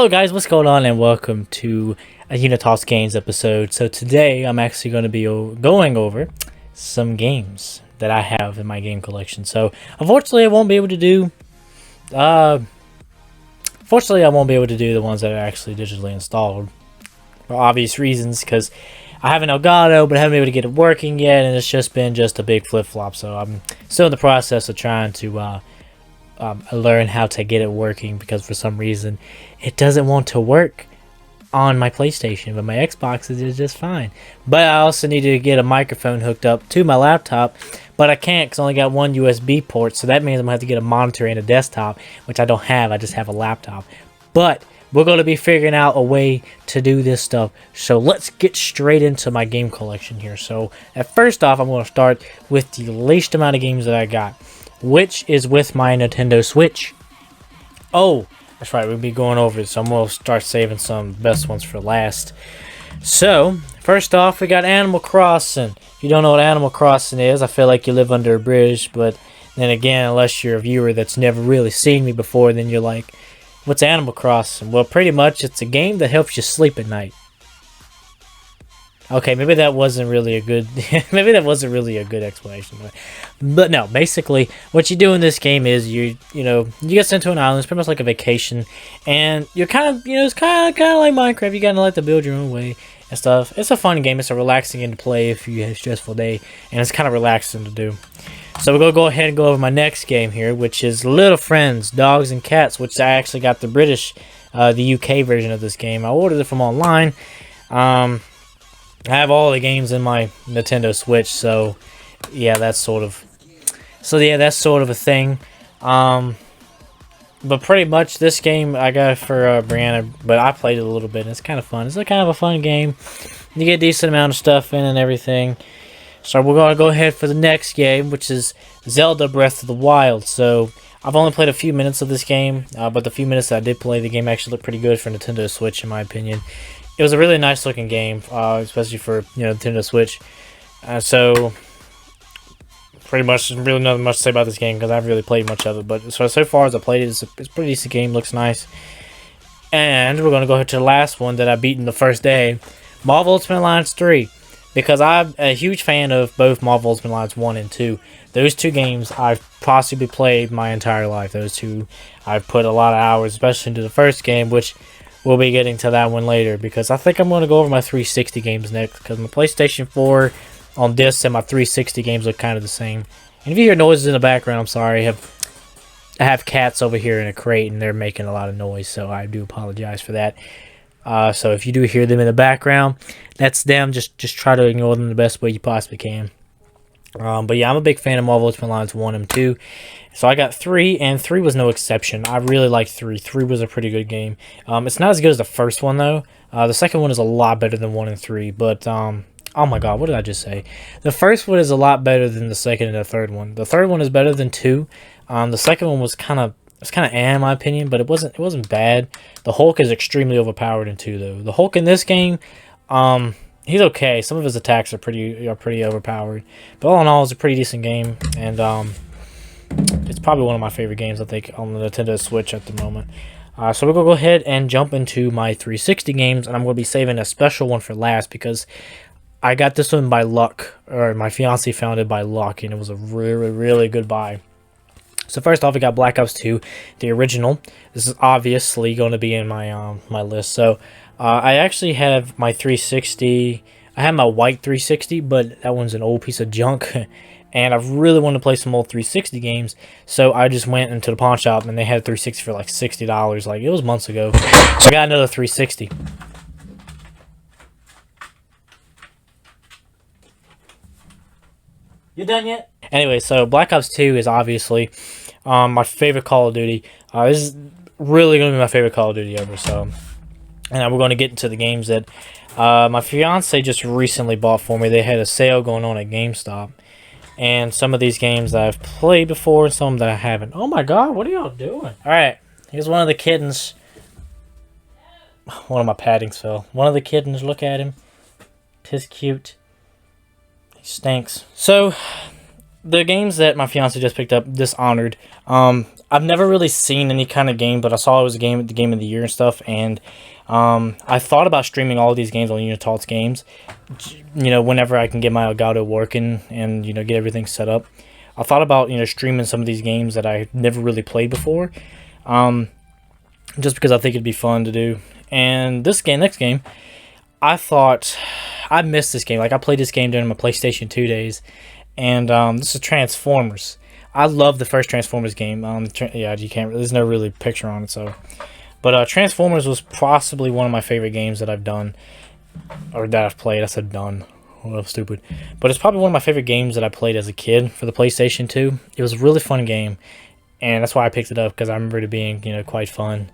Hello guys, what's going on, and welcome to a Unitas Games episode. So today I'm actually going to be going over some games that I have in my game collection. So unfortunately I won't be able to do the ones that are actually digitally installed for obvious reasons, because I have an Elgato but I haven't been able to get it working yet, and it's just been a big flip-flop. So I'm still in the process of trying to learn how to get it working, because for some reason it doesn't want to work on my PlayStation, but my Xbox is just fine. But I also need to get a microphone hooked up to my laptop, but I can't because I only got one USB port, so that means I'm going to have to get a monitor and a desktop, which I don't have. I just have a laptop. But we're going to be figuring out a way to do this stuff, so let's get straight into my game collection here. So first off, I'm going to start with the least amount of games that I got, which is with my Nintendo Switch. Oh, that's right, we'll be going over it, so I'm going to start saving some best ones for last. So, first off, we got Animal Crossing. If you don't know what Animal Crossing is, I feel like you live under a bridge, but then again, unless you're a viewer that's never really seen me before, then you're like, what's Animal Crossing? Well, pretty much, it's a game that helps you sleep at night. Okay, maybe that wasn't really a good explanation. But no, basically what you do in this game is you get sent to an island. It's pretty much like a vacation, and you're kind of it's kind of like Minecraft. You gotta like to build your own way and stuff. It's a fun game. It's a relaxing game to play if you have a stressful day, and it's kind of relaxing to do. So we're gonna go ahead and go over my next game here, which is Little Friends, Dogs and Cats, which I actually got the UK version of this game. I ordered it from online. I have all the games in my Nintendo Switch, so yeah, that's sort of a thing. But pretty much this game I got for Brianna, but I played it a little bit, and it's kind of fun. It's kind of a fun game. You get a decent amount of stuff in and everything. So we're going to go ahead for the next game, which is Zelda Breath of the Wild. So I've only played a few minutes of this game, but the few minutes that I did play, the game actually looked pretty good for Nintendo Switch, in my opinion. It was a really nice looking game, especially for Nintendo Switch. So pretty much, there's really nothing much to say about this game because I haven't really played much of it. But so far as I played it, it's a pretty decent game. Looks nice. And we're gonna go to the last one that I beat in the first day, Marvel Ultimate Alliance 3, because I'm a huge fan of both Marvel Ultimate Alliance 1 and 2. Those two games I've possibly played my entire life. Those two I've put a lot of hours, especially into the first game, which we'll be getting to that one later, because I think I'm going to go over my 360 games next, because my PlayStation 4 on disc and my 360 games look kind of the same. And if you hear noises in the background, I'm sorry. I have cats over here in a crate, and they're making a lot of noise, so I do apologize for that. So if you do hear them in the background, that's them. Just try to ignore them the best way you possibly can. But yeah, I'm a big fan of Marvel Ultimate Alliance 1 and 2. So I got 3, and 3 was no exception. I really liked 3. 3 was a pretty good game. It's not as good as the first one, though. The second one is a lot better than 1 and 3. But, oh my god, what did I just say? The first one is a lot better than the second and the third one. The third one is better than 2. The second one was kind of in my opinion, but it wasn't bad. The Hulk is extremely overpowered in 2, though. The Hulk in this game, he's okay. Some of his attacks are pretty overpowered, but all in all, it's a pretty decent game, and it's probably one of my favorite games, I think, on the Nintendo Switch at the moment. So we're gonna go ahead and jump into my 360 games, and I'm gonna be saving a special one for last because I got this one by luck, or my fiance found it by luck, and it was a really good buy. So first off, we got Black Ops 2, the original. This is obviously going to be in my my list. So I actually have my 360. I have my white 360, but that one's an old piece of junk. And I really wanted to play some old 360 games, so I just went into the pawn shop, and they had 360 for like $60. Like, it was months ago. So I got another 360. You done yet? Anyway, so Black Ops 2 is obviously my favorite Call of Duty. This is really going to be my favorite Call of Duty ever. So, and we're going to get into the games that my fiance just recently bought for me. They had a sale going on at GameStop. And some of these games that I've played before, and some that I haven't. Oh my god, what are y'all doing? Alright, here's one of the kittens. One of my paddings fell. One of the kittens, look at him. He's cute. He stinks. So, the games that my fiance just picked up, Dishonored. I've never really seen any kind of game, but I saw it was the game of the year and stuff, and I thought about streaming all of these games on Unitalt's Games, whenever I can get my Elgato working and, get everything set up. I thought about, streaming some of these games that I never really played before, just because I think it'd be fun to do. And next game, I thought, I missed this game. Like, I played this game during my PlayStation 2 days, and this is Transformers. I love the first Transformers game. Yeah, you can't. There's no really picture on it, so. But Transformers was possibly one of my favorite games that I've done, or that I've played. I said done. Oh, that was stupid. But it's probably one of my favorite games that I played as a kid for the PlayStation 2. It was a really fun game, and that's why I picked it up, because I remember it being, quite fun.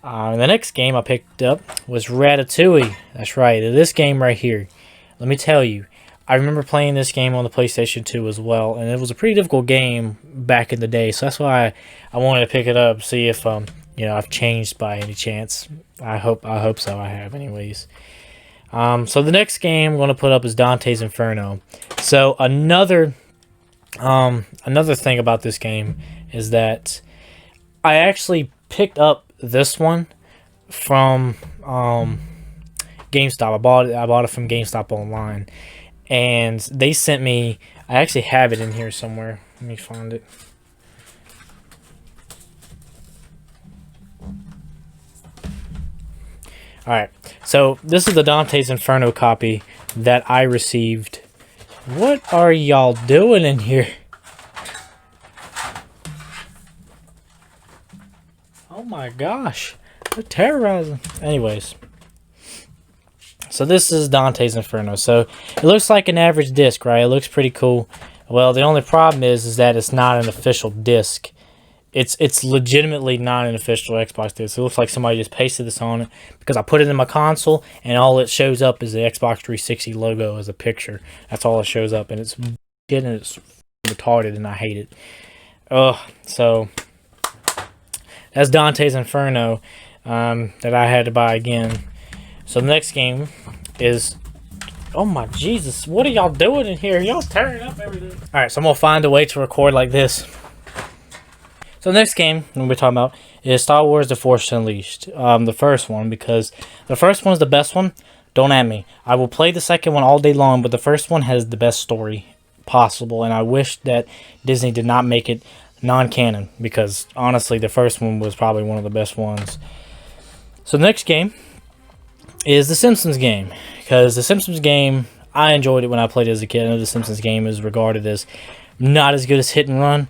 And the next game I picked up was Ratatouille. That's right, this game right here. Let me tell you, I remember playing this game on the PlayStation 2 as well, and it was a pretty difficult game back in the day, so that's why I wanted to pick it up, see if I've changed by any chance. I hope so. I have, anyways. So the next game I'm going to put up is Dante's Inferno. So another thing about this game is that I actually picked up this one from GameStop. I bought it from GameStop online. And they sent me, I actually have it in here somewhere. Let me find it. Alright, so this is the Dante's Inferno copy that I received. What are y'all doing in here? Oh my gosh, they're terrorizing. Anyways. So this is Dante's Inferno. So it looks like an average disc, right? It looks pretty cool. Well, the only problem is that it's not an official disc. It's legitimately not an official Xbox disc. It looks like somebody just pasted this on it, because I put it in my console and all it shows up is the Xbox 360 logo as a picture. That's all it shows up, and it's retarded, and I hate it. So that's Dante's Inferno that I had to buy again. So the next game is, oh my Jesus, what are y'all doing in here? Y'all tearing up everything. Alright, so I'm going to find a way to record like this. So the next game we're talking about is Star Wars The Force Unleashed. The first one, because the first one's the best one. Don't at me. I will play the second one all day long, but the first one has the best story possible, and I wish that Disney did not make it non-canon, because honestly, the first one was probably one of the best ones. So the next game is the Simpsons game, because the Simpsons game, I enjoyed it when I played it as a kid. I know the Simpsons game is regarded as not as good as Hit and Run,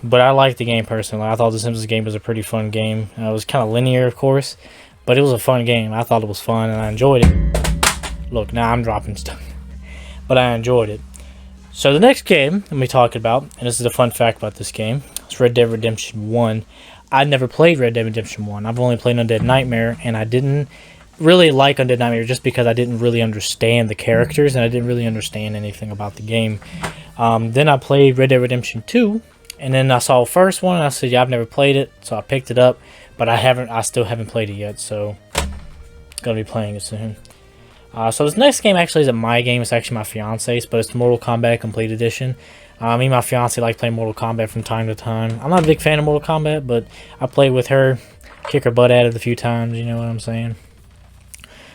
but I liked the game personally. I thought the Simpsons game was a pretty fun game. It was kind of linear, of course, but it was a fun game. I thought it was fun, and I enjoyed it. Look, now I'm dropping stuff, but I enjoyed it. So the next game that we talked about, and this is a fun fact about this game, it's Red Dead Redemption 1. I never played Red Dead Redemption 1. I've only played Undead Nightmare, and I didn't really like Undead Nightmare just because I didn't really understand the characters, and I didn't really understand anything about the game. Then I played Red Dead Redemption 2, and then I saw the first one, and I said, yeah, I've never played it, so I picked it up, but I still haven't played it yet, so I'm gonna be playing it soon. So this next game actually isn't my game, it's actually my fiance's, but it's Mortal Kombat Complete Edition. Me and my fiance like playing Mortal Kombat from time to time. I'm not a big fan of Mortal Kombat, but I play with her, kick her butt at it a few times, you know what I'm saying?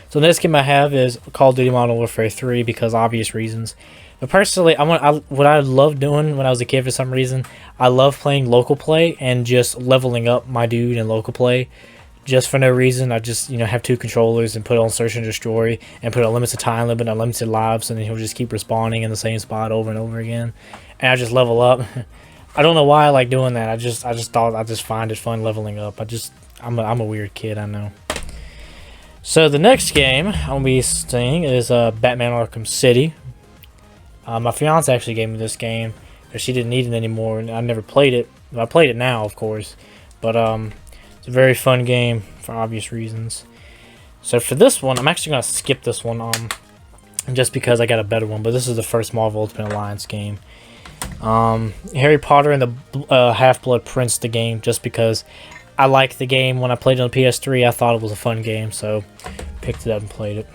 So the next game I have is Call of Duty Modern Warfare 3, because obvious reasons. But personally, what I loved doing when I was a kid for some reason, I love playing local play and just leveling up my dude in local play. Just for no reason, I just, have two controllers and put on Search and Destroy and put a limited time limit, unlimited lives, and then he'll just keep respawning in the same spot over and over again. And I just level up. I don't know why I like doing that. I just find it fun leveling up. I'm a weird kid, I know. So the next game I'm gonna be seeing is Batman Arkham City. My fiance actually gave me this game because she didn't need it anymore, and I never played it. I played it now, of course, but it's a very fun game for obvious reasons. So for this one, I'm actually gonna skip this one just because I got a better one. But this is the first Marvel Ultimate Alliance game. Harry Potter and the Half-Blood Prince, the game, just because I liked the game when I played it on PS3. I thought it was a fun game, so picked it up and played it.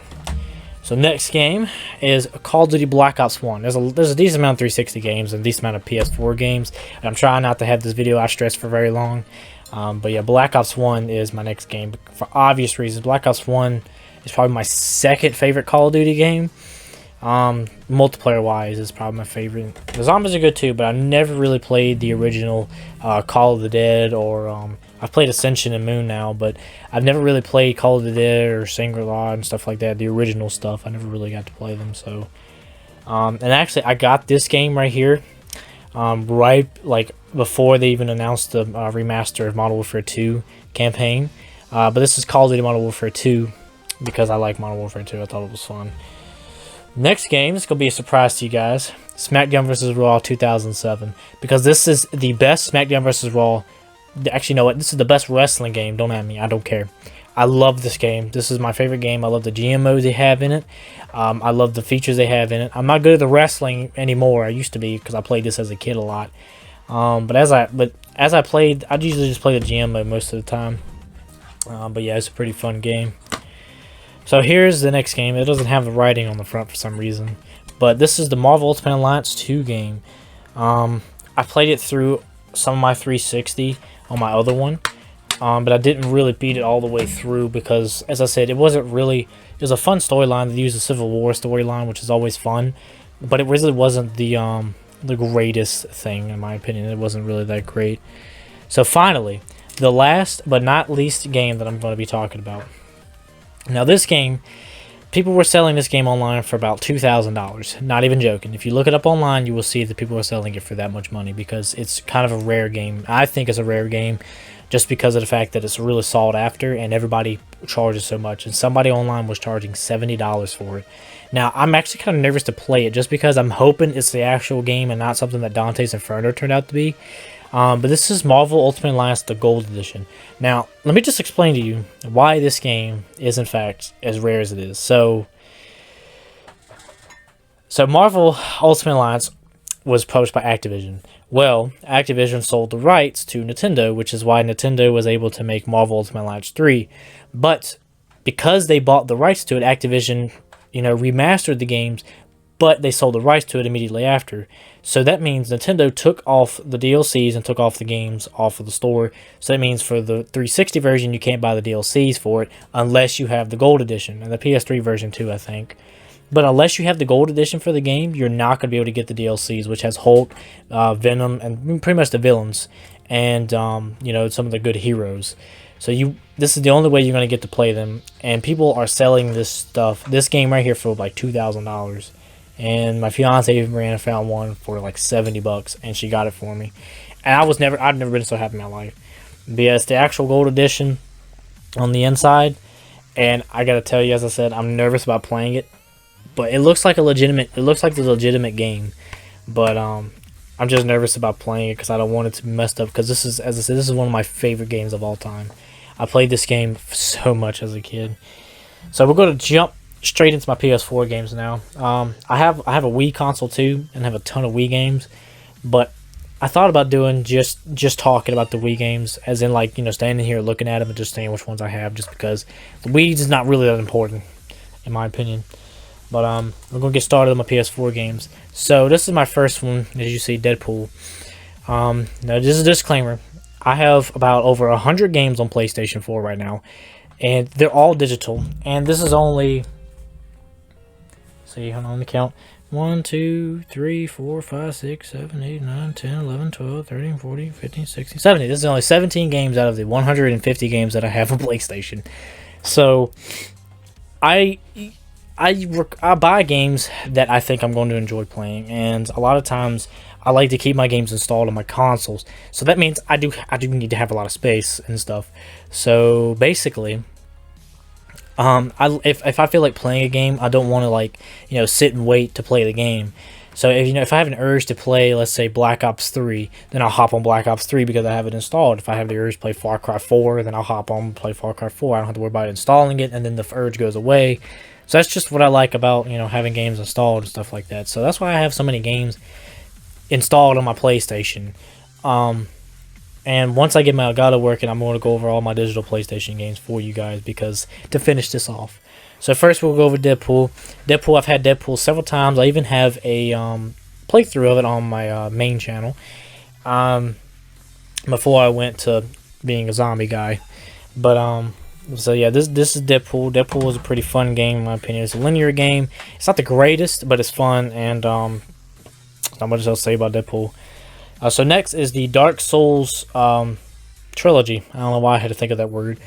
So next game is Call of Duty Black Ops 1. There's a decent amount of 360 games and a decent amount of PS4 games. And I'm trying not to have this video outstretched for very long. But yeah, Black Ops 1 is my next game for obvious reasons. Black Ops 1 is probably my second favorite Call of Duty game. Multiplayer wise is probably my favorite. The zombies are good too, but I never really played the original Call of the Dead, or I've played Ascension and Moon now, but I've never really played Call of the Dead or Shangri-La and stuff like that, the original stuff. I never really got to play them. So and actually I got this game right here right like before they even announced the remaster of Modern Warfare 2 campaign, but this is Call of Duty Modern Warfare 2 because I like Modern Warfare 2. I thought it was fun. Next game is going to be a surprise to you guys. SmackDown vs. Raw 2007. Because this is the best SmackDown vs. Raw. Actually, you know what? This is the best wrestling game. Don't at me. I don't care. I love this game. This is my favorite game. I love the GMOs they have in it. I love the features they have in it. I'm not good at the wrestling anymore. I used to be because I played this as a kid a lot. But as I played, I'd usually just play the GMO most of the time. But yeah, it's a pretty fun game. So here's the next game. It doesn't have the writing on the front for some reason, but this is the Marvel Ultimate Alliance 2 game. I played it through some of my 360 on my other one, but I didn't really beat it all the way through because, as I said, it wasn't really... It was a fun storyline. They used the Civil War storyline, which is always fun, but it really wasn't the greatest thing, in my opinion. It wasn't really that great. So finally, the last but not least game that I'm going to be talking about. Now this game, people were selling this game online for about $2,000. Not even joking. If you look it up online, you will see that people are selling it for that much money because it's kind of a rare game. I think it's a rare game just because of the fact that it's really sought after and everybody charges so much. And somebody online was charging $70 for it. Now, I'm actually kind of nervous to play it just because I'm hoping it's the actual game and not something that Dante's Inferno turned out to be. But this is Marvel Ultimate Alliance, the Gold Edition. Now, let me just explain to you why this game is, in fact, as rare as it is. So Marvel Ultimate Alliance was published by Activision. Well, Activision sold the rights to Nintendo, which is why Nintendo was able to make Marvel Ultimate Alliance 3. But because they bought the rights to it, Activision, remastered the games, but they sold the rights to it immediately after. So that means Nintendo took off the DLCs and took off the games off of the store. So that means for the 360 version, you can't buy the DLCs for it unless you have the Gold Edition, and the PS3 version too, I think. But unless you have the Gold Edition for the game, you're not going to be able to get the DLCs, which has Hulk, Venom, and pretty much the villains, and some of the good heroes. So this is the only way you're going to get to play them, and people are selling this game right here for like $2,000. And my fiance ran and found one for like $70, and she got it for me. And I've never been so happy in my life. But yeah, it's the actual Gold Edition on the inside, and I gotta tell you, as I said, I'm nervous about playing it. But it looks like the legitimate game. But I'm just nervous about playing it because I don't want it to be messed up. Because this is, as I said, this is one of my favorite games of all time. I played this game so much as a kid. So we're going to jump straight into my PS4 games now. I have a Wii console too, and have a ton of Wii games. But I thought about doing just talking about the Wii games, as in like standing here looking at them and just saying which ones I have, just because the Wii is not really that important, in my opinion. But we're gonna get started on my PS4 games. So this is my first one, as you see, Deadpool. Now this is a disclaimer. I have about over 100 games on PlayStation 4 right now, and they're all digital. And this is only, see, hold on, let me count. 1, 2, 3, 4, 5, 6, 7, 8, 9, 10, 11, 12, 13, 14, 15, 16, 17. This is only 17 games out of the 150 games that I have on PlayStation. So I buy games that I think I'm going to enjoy playing, and a lot of times I like to keep my games installed on my consoles. So that means I do need to have a lot of space and stuff. So basically, if I feel like playing a game, I don't want to sit and wait to play the game. So if I have an urge to play, let's say Black Ops 3, then I'll hop on Black Ops 3 because I have it installed. If I have the urge to play Far Cry 4, then I'll hop on and play Far Cry 4. I don't have to worry about installing it, and then the urge goes away. So that's just what I like about having games installed and stuff like that. So that's why I have so many games installed on my PlayStation. And once I get my God working, I'm going to go over all my digital PlayStation games for you guys, because to finish this off. So first we'll go over Deadpool. Deadpool, I've had Deadpool several times. I even have a playthrough of it on my main channel. Before I went to being a zombie guy. But so yeah, this is Deadpool. Deadpool was a pretty fun game in my opinion. It's a linear game. It's not the greatest, but it's fun, and not much else to say about Deadpool. So next is the Dark Souls trilogy. I don't know why I had to think of that word.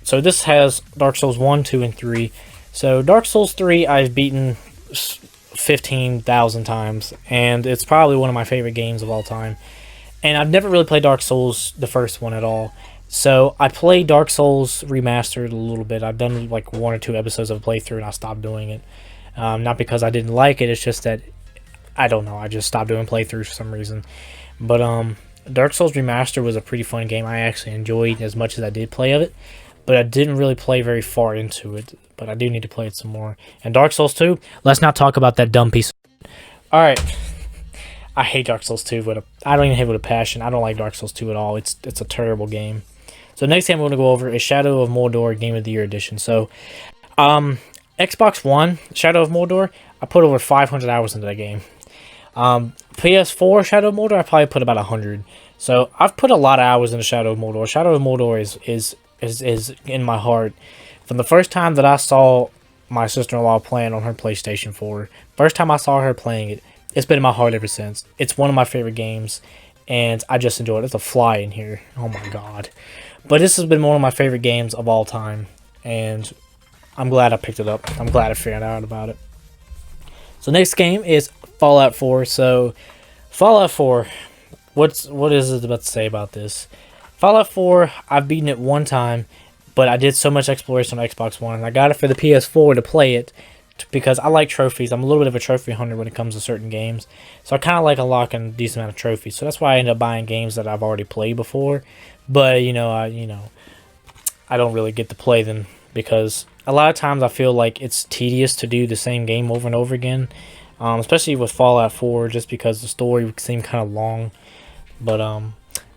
So this has Dark Souls 1, 2, and 3. So Dark Souls 3 I've beaten 15,000 times, and it's probably one of my favorite games of all time. And I've never really played Dark Souls, the first one, at all. So I played Dark Souls Remastered a little bit. I've done like 1 or 2 episodes of a playthrough, and I stopped doing it. Not because I didn't like it, it's just that, I don't know, I just stopped doing playthroughs for some reason. But Dark Souls Remastered was a pretty fun game. I actually enjoyed as much as I did play of it. But I didn't really play very far into it. But I do need to play it some more. And Dark Souls 2, let's not talk about that dumb piece. Alright. I hate Dark Souls 2, I don't even hate it with a passion. I don't like Dark Souls 2 at all. It's a terrible game. So next game we're going to go over is Shadow of Mordor Game of the Year Edition. So, Xbox One, Shadow of Mordor, I put over 500 hours into that game. PS4 Shadow of Mordor, I probably put about 100. So I've put a lot of hours into Shadow of Mordor. Shadow of Mordor is in my heart. From the first time that I saw my sister-in-law playing on her PlayStation 4, first time I saw her playing it, it's been in my heart ever since. It's one of my favorite games, and I just enjoy it. There's a fly in here. Oh my god. But this has been one of my favorite games of all time, and I'm glad I picked it up. I'm glad I figured out about it. So next game is Fallout 4. So Fallout 4, what is it about to say about this? Fallout 4, I've beaten it 1 time, but I did so much exploration on Xbox One, and I got it for the PS4 to play it because I like trophies. I'm a little bit of a trophy hunter when it comes to certain games, so I kind of like unlocking a decent amount of trophies. So that's why I end up buying games that I've already played before, but I don't really get to play them because a lot of times I feel like it's tedious to do the same game over and over again, especially with Fallout 4, just because the story seemed kind of long. But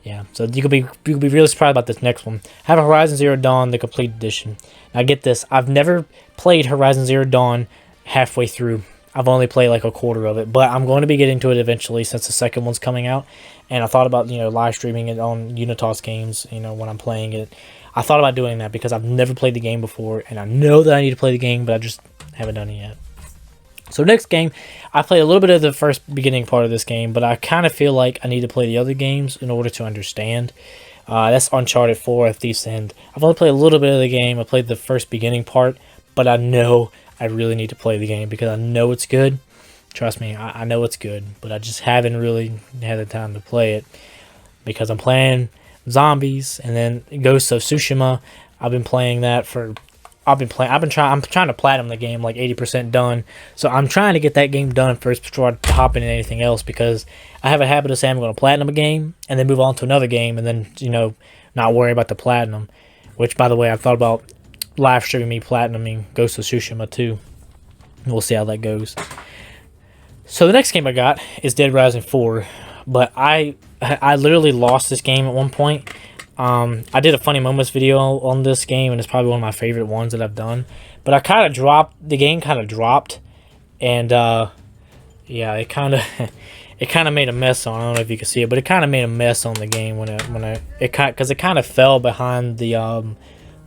yeah, so you could be really surprised about this next one. I have Horizon Zero Dawn, the complete edition. Now get this, I've never played Horizon Zero Dawn halfway through. I've only played like a quarter of it, but I'm going to be getting to it eventually since the second one's coming out. And I thought about live streaming it on Unitas Games. When I'm playing it, I thought about doing that because I've never played the game before, and I know that I need to play the game, but I just haven't done it yet. So next game, I played a little bit of the first beginning part of this game, but I kind of feel like I need to play the other games in order to understand. That's Uncharted 4, A Thief's End. I've only played a little bit of the game. I played the first beginning part, but I know I really need to play the game because I know it's good. Trust me, I know it's good, but I just haven't really had the time to play it because I'm playing Zombies and then Ghost of Tsushima. I'm trying to platinum the game, like 80% done. So I'm trying to get that game done first before I hop into anything else, because I have a habit of saying I'm going to platinum a game and then move on to another game and then, not worry about the platinum. Which, by the way, I've thought about live streaming me platinuming Ghost of Tsushima too. We'll see how that goes. So the next game I got is Dead Rising 4. But I literally lost this game at one point. I did a funny moments video on this game, and it's probably one of my favorite ones that I've done. But I kind of dropped the game, and yeah, it kind of made a mess on. I don't know if you can see it, but it kind of made a mess on the game because it kind of fell behind the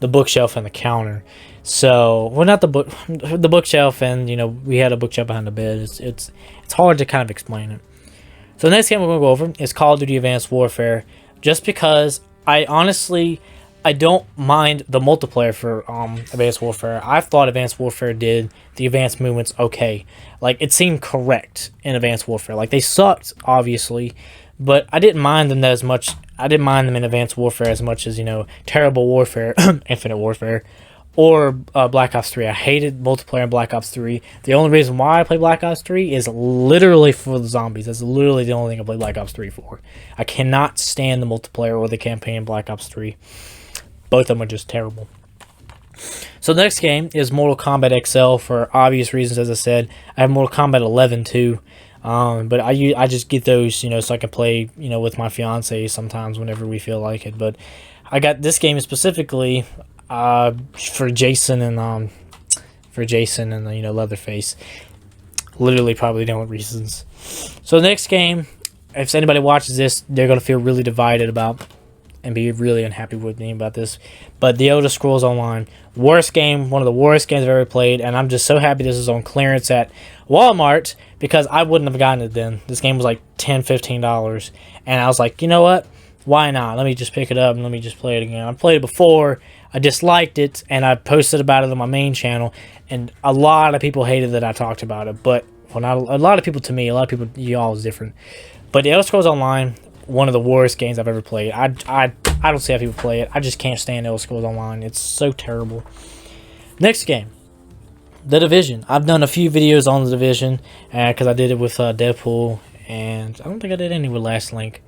bookshelf and the counter. So, well, not the bookshelf, and we had a bookshelf behind the bed. It's hard to kind of explain it. So the next game we're gonna go over is Call of Duty Advanced Warfare, just because I don't mind the multiplayer for Advanced Warfare. I thought Advanced Warfare did the advanced movements okay. Like, it seemed correct in Advanced Warfare. Like, they sucked, obviously, but I didn't mind them as much. I didn't mind them in Advanced Warfare as much as, Terrible Warfare, Infinite Warfare, or Black Ops 3. I hated multiplayer in Black Ops 3. The only reason why I play Black Ops 3 is literally for the zombies. That's literally the only thing I play Black Ops 3 for. I cannot stand the multiplayer or the campaign in Black Ops 3. Both of them are just terrible. So the next game is Mortal Kombat XL for obvious reasons, as I said. I have Mortal Kombat 11 too. But I just get those, so I can play, with my fiance sometimes whenever we feel like it. But I got this game specifically for Jason and for Jason and Leatherface. Literally, probably the only reasons. So the next game, if anybody watches this, they're gonna feel really divided about and be really unhappy with me about this. But The Elder Scrolls Online, worst game, one of the worst games I've ever played, and I'm just so happy this is on clearance at Walmart because I wouldn't have gotten it then. This game was like $10-15, and I was like, you know what? Why not? Let me just pick it up and let me just play it again. I played it before, I disliked it, and I posted about it on my main channel, and a lot of people hated that I talked about it. But well, not a lot of people to me. A lot of people, y'all is different. But The Elder Scrolls Online, one of the worst games I've ever played. I don't see how people play it. I just can't stand Elder Scrolls Online. It's so terrible. Next game, The Division. I've done a few videos on The Division because I did it with Deadpool, and I don't think I did any with Last Link.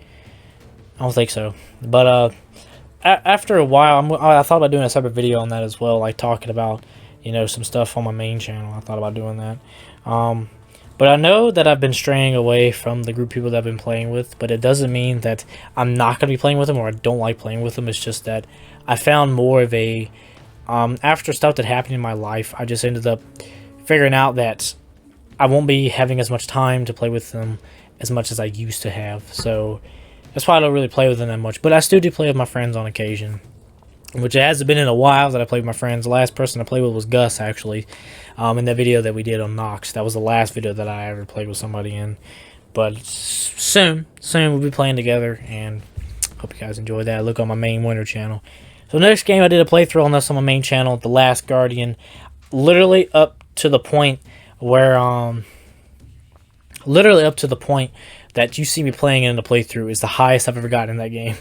I don't think so. But after a while, I thought about doing a separate video on that as well, like talking about some stuff on my main channel. I thought about doing that. But I know that I've been straying away from the group of people that I've been playing with, but it doesn't mean that I'm not going to be playing with them or I don't like playing with them. It's just that I found more of a... after stuff that happened in my life, I just ended up figuring out that I won't be having as much time to play with them as much as I used to have. So that's why I don't really play with them that much. But I still do play with my friends on occasion, which it hasn't been in a while that I played with my friends. The last person I played with was Gus, actually, in the video that we did on Nox. That was the last video that I ever played with somebody in. But soon we'll be playing together, and hope you guys enjoy that. Look on my main winter channel. So next game I did a playthrough on this on my main channel, The Last Guardian. Literally up to the point where, that you see me playing it in the playthrough is the highest I've ever gotten in that game.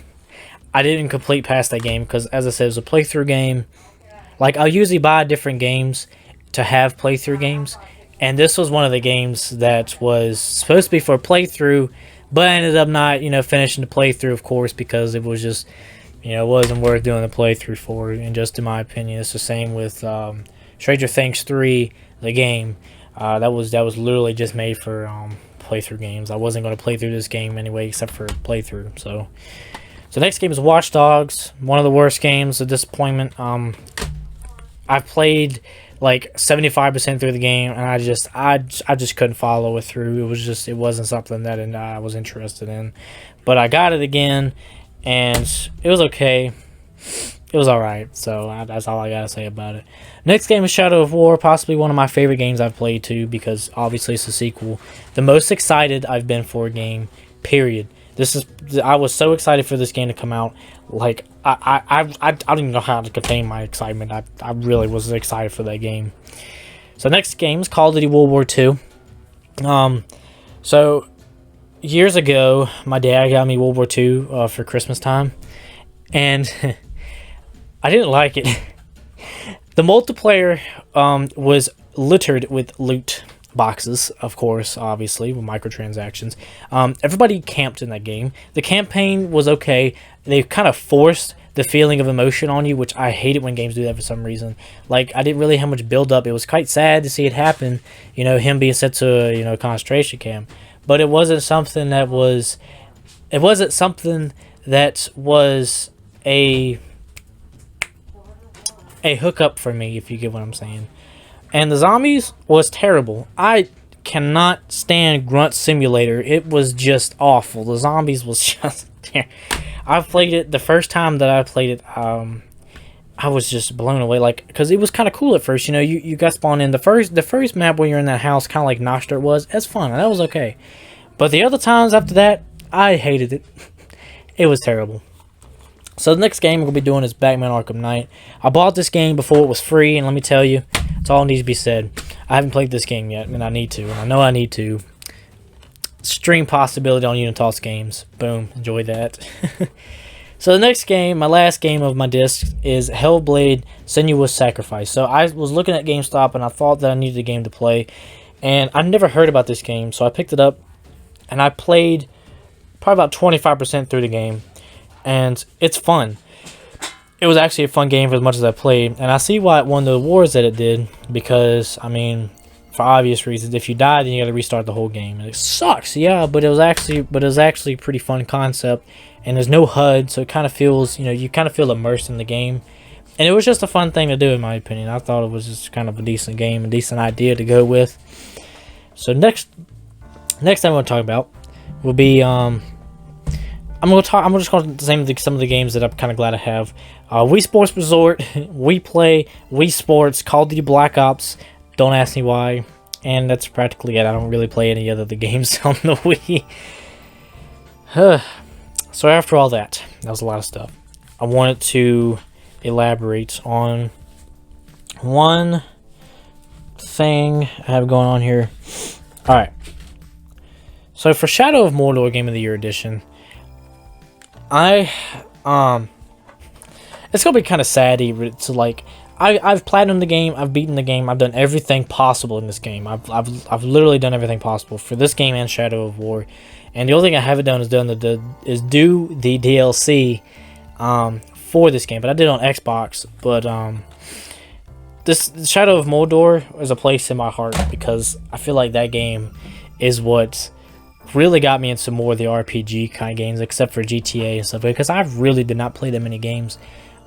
I didn't complete past that game because, as I said, it was a playthrough game. Like, I'll usually buy different games to have playthrough games, and this was one of the games that was supposed to be for a playthrough, but I ended up not, finishing the playthrough, of course, because it was just, it wasn't worth doing the playthrough for, and just in my opinion. It's the same with Stranger Things 3, the game. That was literally just made for playthrough games. I wasn't going to play through this game anyway, except for playthrough, so... So next game is Watch Dogs, one of the worst games, a disappointment. I've played like 75% through the game, and I just couldn't follow it through. It wasn't something that I was interested in. But I got it again, and it was okay. It was alright, so that's all I gotta say about it. Next game is Shadow of War, possibly one of my favorite games I've played too, because obviously it's a sequel. The most excited I've been for a game, period. I was so excited for this game to come out. Like, I don't even know how to contain my excitement. I really was excited for that game. So next game is Call of Duty World War II. So years ago, my dad got me World War II for Christmas time, and I didn't like it. The multiplayer was littered with loot boxes, of course, obviously, with microtransactions. Everybody camped in that game. The campaign was okay. They kind of forced the feeling of emotion on you, which I hate it when games do that for some reason. Like, I didn't really have much build up. It was quite sad to see it happen, him being sent to a concentration camp. But it wasn't something that was a hookup for me, if you get what I'm saying. And the zombies was terrible. I cannot stand Grunt Simulator. It was just awful. The zombies was just... I played it, the first time that I played it, I was just blown away. Like, because it was kind of cool at first. You got spawned in. The first map where you're in that house, kind of like Nostr was, that's fun. That was okay. But the other times after that, I hated it. It was terrible. So the next game we're going to be doing is Batman Arkham Knight. I bought this game before it was free, and let me tell you, it's all needs to be said. I haven't played this game yet, and I need to. And I know I need to. Stream possibility on Unitas Games. Boom. Enjoy that. So the next game, my last game of my disc, is Hellblade Senua's Sacrifice. So I was looking at GameStop, and I thought that I needed a game to play. And I never heard about this game, so I picked it up, and I played probably about 25% through the game. And it's fun. It was actually a fun game for as much as I played. And I see why it won the awards that it did. Because, I mean, for obvious reasons, if you die, then you gotta restart the whole game. And it sucks, yeah, but it was actually a pretty fun concept. And there's no HUD, so it kind of feels, you kind of feel immersed in the game. And it was just a fun thing to do, in my opinion. I thought it was just kind of a decent game, a decent idea to go with. So next thing I'm going to talk about will be I'm just going to name some of the games that I'm kind of glad I have. Wii Sports Resort, We Play, Wii Sports, Call of Duty Black Ops. Don't ask me why. And that's practically it. I don't really play any other the games on the Wii. So after all that was a lot of stuff. I wanted to elaborate on one thing I have going on here. Alright. So for Shadow of Mordor Game of the Year Edition, it's gonna be kind of sad to like. I've platinumed the game. I've beaten the game. I've done everything possible in this game. I've literally done everything possible for this game and Shadow of War. And the only thing I haven't done is do the DLC for this game. But I did on Xbox. But this Shadow of Mordor is a place in my heart because I feel like that game is what really got me into more of the RPG kind of games, except for GTA and stuff. Because I really did not play that many games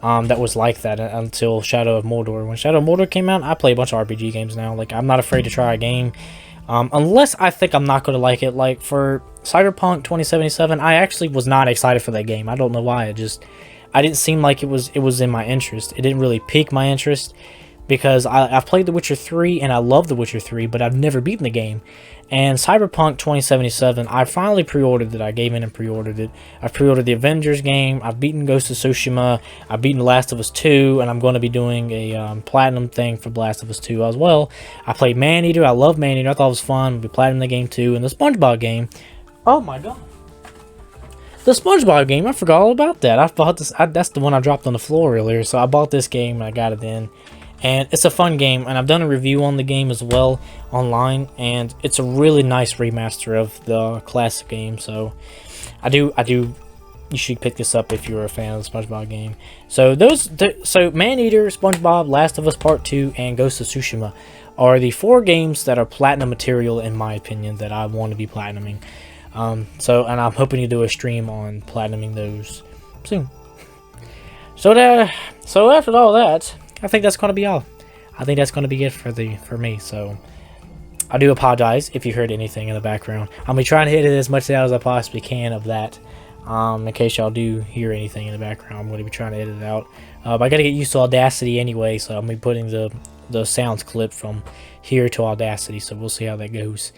that was like that until Shadow of Mordor. When Shadow of Mordor came out, I play a bunch of RPG games now. Like, I'm not afraid to try a game. Unless I think I'm not going to like it. Like, for Cyberpunk 2077, I actually was not excited for that game. I don't know why. I didn't seem like it was in my interest. It didn't really pique my interest. Because I've played The Witcher 3, and I love The Witcher 3, but I've never beaten the game. And Cyberpunk 2077, I finally pre-ordered it. I gave in and pre-ordered it. I've pre-ordered the Avengers game. I've beaten Ghost of Tsushima. I've beaten The Last of Us 2, and I'm going to be doing a platinum thing for The Last of Us 2 as well. I played Maneater. I love Maneater. I thought it was fun. I'll be platinum the game too. And the SpongeBob game. Oh my god. The SpongeBob game, I forgot all about that. I bought this. That's the one I dropped on the floor earlier. So I bought this game, and I got it in. And it's a fun game, and I've done a review on the game as well online, and it's a really nice remaster of the classic game. So you should pick this up if you're a fan of the SpongeBob game. So so Maneater, SpongeBob, Last of Us Part 2, and Ghost of Tsushima are the 4 games that are platinum material in my opinion that I want to be platinuming. And I'm hoping to do a stream on platinuming those soon. So after all that, I think that's going to be all. I think that's going to be it for me. So I do apologize if you heard anything in the background. I'll be trying to hit it as much out as I possibly can of that. In case y'all do hear anything in the background, I'm going to be trying to edit it out. But I got to get used to Audacity anyway, so I'm going to be putting the sounds clip from here to Audacity. So we'll see how that goes.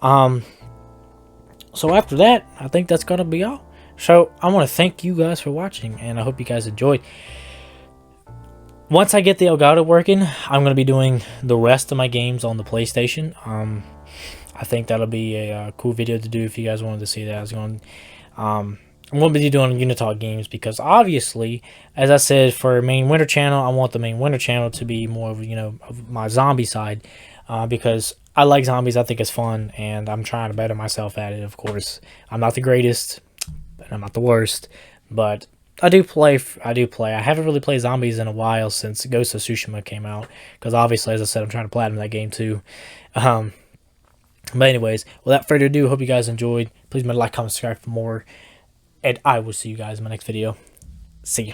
So after that, I think that's going to be all. So I want to thank you guys for watching, and I hope you guys enjoyed. Once I get the Elgato working, I'm going to be doing the rest of my games on the PlayStation. I think that'll be a cool video to do if you guys wanted to see that. I'm going to be doing Unitalk games because obviously, as I said, for main winter channel, I want the main winter channel to be more of, of my zombie side because I like zombies. I think it's fun, and I'm trying to better myself at it, of course. I'm not the greatest, and I'm not the worst, but I do play. I haven't really played zombies in a while since Ghost of Tsushima came out. Because obviously, as I said, I'm trying to platinum that game too. But anyways, without further ado, hope you guys enjoyed. Please like, comment, subscribe for more. And I will see you guys in my next video. See ya.